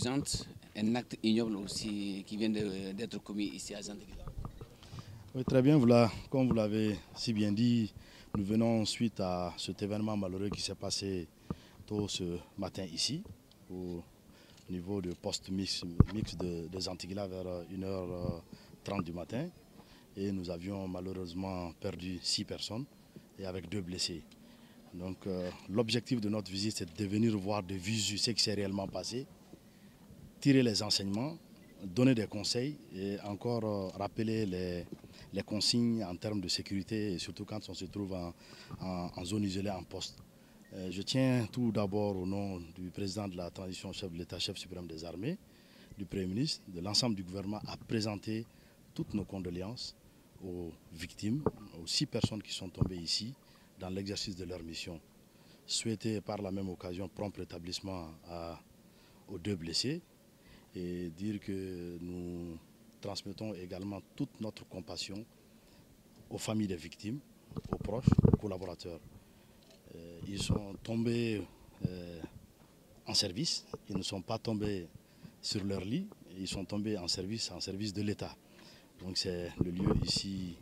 urgente, un acte ignoble aussi qui vient d'être commis ici à Zanteguila. Oui, très bien, comme vous l'avez si bien dit, nous venons suite à cet événement malheureux qui s'est passé tôt ce matin ici, au niveau du poste mix de Zanteguila vers 1h30 du matin. Et nous avions malheureusement perdu 6 personnes et avec 2 blessés. Donc l'objectif de notre visite, c'est de venir voir de visu ce qui s'est réellement passé, tirer les enseignements, donner des conseils et encore rappeler les consignes en termes de sécurité et surtout quand on se trouve en zone isolée, en poste. Je tiens tout d'abord au nom du président de la transition, chef de l'État, chef suprême des armées, du Premier ministre, de l'ensemble du gouvernement à présenter toutes nos condoléances aux victimes, aux 6 personnes qui sont tombées ici dans l'exercice de leur mission. Souhaiter par la même occasion prompt rétablissement aux 2 blessés et dire que nous transmettons également toute notre compassion aux familles des victimes, aux proches, aux collaborateurs. Ils sont tombés en service, ils ne sont pas tombés sur leur lit, ils sont tombés en service de l'État. Donc c'est le lieu ici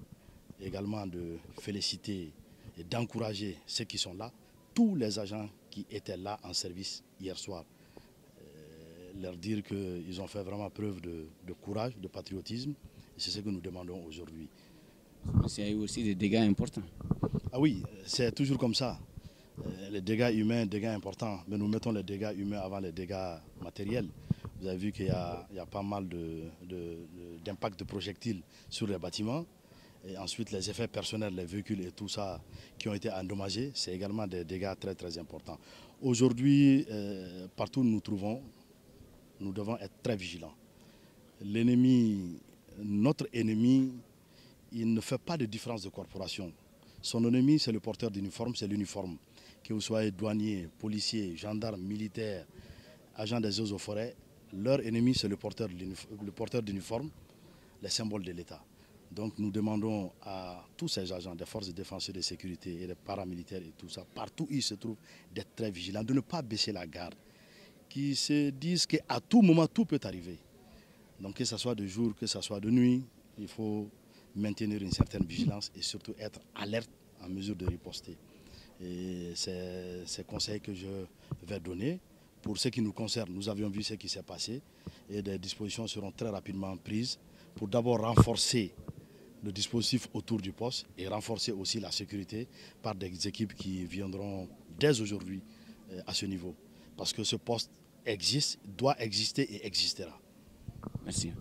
également de féliciter et d'encourager ceux qui sont là, tous les agents qui étaient là en service hier soir. Leur dire qu'ils ont fait vraiment preuve de courage, de patriotisme, et c'est ce que nous demandons aujourd'hui. Il y a eu aussi des dégâts importants. Ah oui, c'est toujours comme ça. Les dégâts humains, dégâts importants, mais nous mettons les dégâts humains avant les dégâts matériels. Vous avez vu qu'il y a pas mal d'impact de projectiles sur les bâtiments. Et ensuite, les effets personnels, les véhicules et tout ça qui ont été endommagés, c'est également des dégâts très très importants. Aujourd'hui, partout où nous nous trouvons, nous devons être très vigilants. L'ennemi, notre ennemi, il ne fait pas de différence de corporation. Son ennemi, c'est le porteur d'uniforme, c'est l'uniforme. Que vous soyez douanier, policier, gendarme, militaire, agent des eaux et forêts, leur ennemi, c'est le porteur d'uniforme, les symboles de l'État. Donc nous demandons à tous ces agents des forces de défense et de sécurité et des paramilitaires et tout ça, partout où ils se trouvent, d'être très vigilants, de ne pas baisser la garde, qui se disent qu'à tout moment, tout peut arriver. Donc que ce soit de jour, que ce soit de nuit, il faut maintenir une certaine vigilance et surtout être alerte en mesure de riposter. Et c'est ces conseils que je vais donner. Pour ce qui nous concerne, nous avions vu ce qui s'est passé et des dispositions seront très rapidement prises pour d'abord renforcer le dispositif autour du poste et renforcer aussi la sécurité par des équipes qui viendront dès aujourd'hui à ce niveau. Parce que ce poste existe, doit exister et existera. Merci.